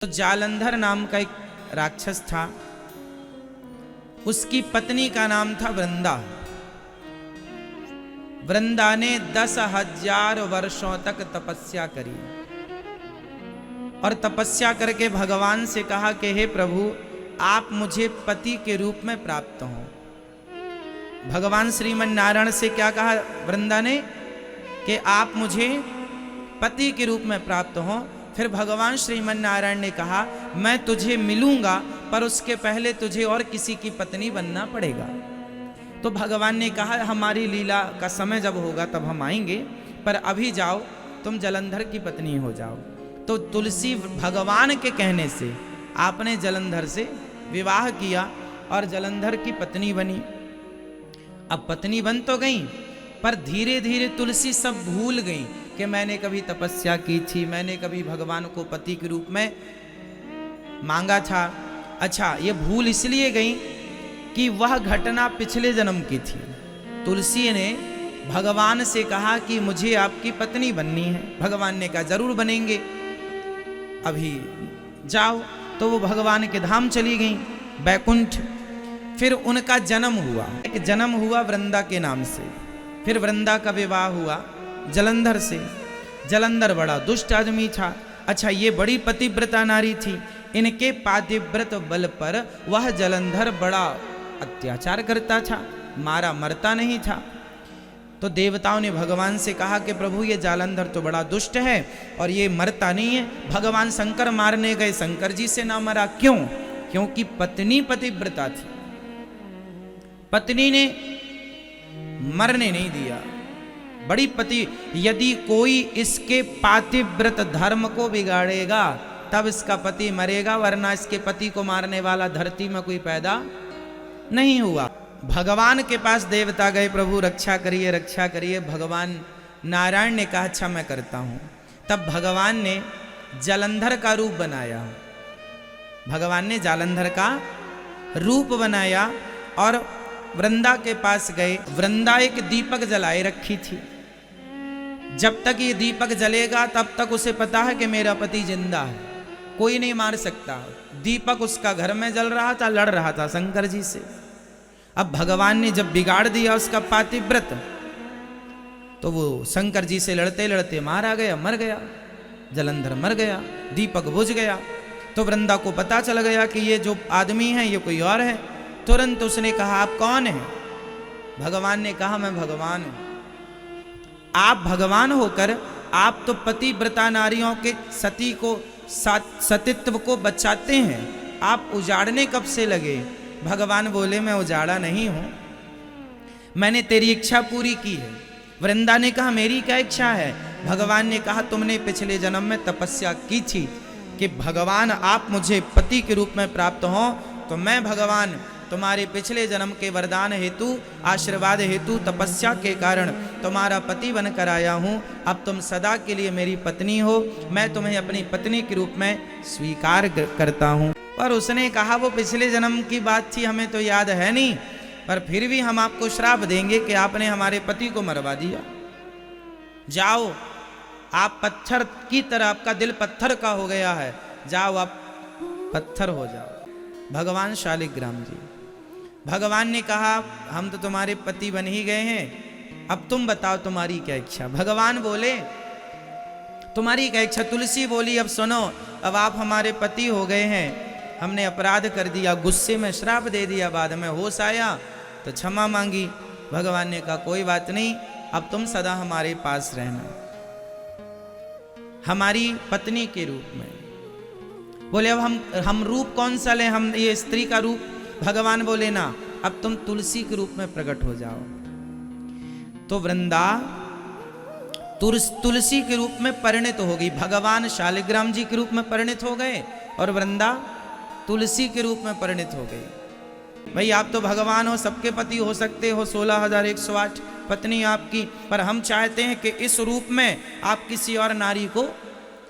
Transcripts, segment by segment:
तो जालंधर नाम का एक राक्षस था। उसकी पत्नी का नाम था वृंदा। वृंदा ने 10,000 वर्षों तक तपस्या करी और तपस्या करके भगवान से कहा कि हे प्रभु, आप मुझे पति के रूप में प्राप्त हो। भगवान श्रीमन नारायण से क्या कहा वृंदा ने कि आप मुझे पति के रूप में प्राप्त हो। फिर भगवान श्रीमन नारायण ने कहा मैं तुझे मिलूंगा, पर उसके पहले तुझे और किसी की पत्नी बनना पड़ेगा। तो भगवान ने कहा हमारी लीला का समय जब होगा तब हम आएंगे, पर अभी जाओ तुम जलंधर की पत्नी हो जाओ। तो तुलसी भगवान के कहने से आपने जलंधर से विवाह किया और जलंधर की पत्नी बनी। अब पत्नी बन तो गई, पर धीरे धीरे तुलसी सब भूल गई कि मैंने कभी तपस्या की थी, मैंने कभी भगवान को पति के रूप में मांगा था। अच्छा, ये भूल इसलिए गई कि वह घटना पिछले जन्म की थी। तुलसी ने भगवान से कहा कि मुझे आपकी पत्नी बननी है। भगवान ने कहा जरूर बनेंगे, अभी जाओ। तो वो भगवान के धाम चली गई, बैकुंठ। फिर उनका जन्म हुआ, एक जन्म हुआ वृंदा के नाम से। फिर वृंदा का विवाह हुआ जलंधर से। जलंधर बड़ा दुष्ट आदमी था। अच्छा, ये बड़ी पतिव्रता नारी थी। इनके पातिव्रत बल पर वह जलंधर बड़ा अत्याचार करता था, मारा मरता नहीं था। तो देवताओं ने भगवान से कहा कि प्रभु ये जालंधर तो बड़ा दुष्ट है और ये मरता नहीं है। भगवान शंकर मारने गए, शंकर जी से ना मरा। क्यों? क्योंकि पत्नी पतिव्रता थी, पत्नी ने मरने नहीं दिया। बड़ी पति, यदि कोई इसके पातिव्रत धर्म को बिगाड़ेगा तब इसका पति मरेगा, वरना इसके पति को मारने वाला धरती में कोई पैदा नहीं हुआ। भगवान के पास देवता गए, प्रभु रक्षा करिए रक्षा करिए। भगवान नारायण ने कहा अच्छा मैं करता हूं। तब भगवान ने जलंधर का रूप बनाया। भगवान ने जालंधर का रूप बनाया और वृंदा के पास गए। वृंदा एक दीपक जलाए रखी थी। जब तक ये दीपक जलेगा तब तक उसे पता है कि मेरा पति जिंदा है, कोई नहीं मार सकता। दीपक उसका घर में जल रहा था, लड़ रहा था शंकर जी से। अब भगवान ने जब बिगाड़ दिया उसका पातिव्रत, तो वो शंकर जी से लड़ते लड़ते मारा गया, मर गया। जलंधर मर गया, दीपक बुझ गया। तो वृंदा को पता चल गया कि ये जो आदमी है ये कोई और है। तुरंत उसने कहा आप कौन हैं? भगवान ने कहा मैं भगवान हूं। आप भगवान होकर आप तो पतिव्रता नारियों के सती को सतीत्व को बचाते हैं, आप उजाड़ने कब से लगे? भगवान बोले मैं उजाड़ा नहीं हूं, मैंने तेरी इच्छा पूरी की है। वृंदा ने कहा मेरी क्या इच्छा है? भगवान ने कहा तुमने पिछले जन्म में तपस्या की थी कि भगवान आप मुझे पति के रूप में प्राप्त हो, तो मैं भगवान तुम्हारे पिछले जन्म के वरदान हेतु, आशीर्वाद हेतु, तपस्या के कारण तुम्हारा पति बनकर आया हूँ। अब तुम सदा के लिए मेरी पत्नी हो, मैं तुम्हें अपनी पत्नी के रूप में स्वीकार करता हूँ। पर उसने कहा वो पिछले जन्म की बात थी, हमें तो याद है नहीं, पर फिर भी हम आपको श्राप देंगे कि आपने हमारे पति को मरवा दिया। जाओ, आप पत्थर की तरह, आपका दिल पत्थर का हो गया है, जाओ आप पत्थर हो जाओ। भगवान शालिग्राम जी, भगवान ने कहा हम तो तुम्हारे पति बन ही गए हैं, अब तुम बताओ तुम्हारी क्या इच्छा? भगवान बोले तुम्हारी क्या इच्छा? तुलसी बोली अब सुनो, अब आप हमारे पति हो गए हैं, हमने अपराध कर दिया, गुस्से में श्राप दे दिया, बाद में होश आया तो क्षमा मांगी। भगवान ने कहा कोई बात नहीं, अब तुम सदा हमारे पास रहना, हमारी पत्नी के रूप में। बोले अब हम रूप कौन सा लें? हम ये स्त्री का रूप? भगवान बोले ना, अब तुम तुलसी के रूप में प्रकट हो जाओ। तो वृंदा तुलसी के रूप में परिणित हो गई। भगवान शालिग्राम जी के रूप में परिणित हो गए और वृंदा तुलसी के रूप में परिणित हो गई। भाई आप तो भगवान हो, सबके पति हो सकते हो, 16,108 पत्नी आपकी, पर हम चाहते हैं कि इस रूप में आप किसी और नारी को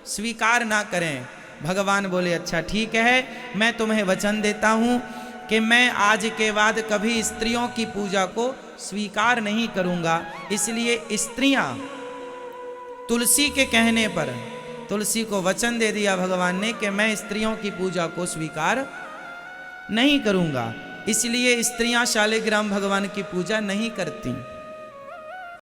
स्वीकार ना करें। भगवान बोले अच्छा ठीक है, मैं तुम्हें वचन देता हूं कि मैं आज के बाद कभी स्त्रियों की पूजा को स्वीकार नहीं करूंगा। इसलिए स्त्रियां तुलसी के कहने पर तुलसी को वचन दे दिया भगवान ने कि मैं स्त्रियों की पूजा को स्वीकार नहीं करूंगा, इसलिए स्त्रियां शालिग्राम भगवान की पूजा नहीं करती।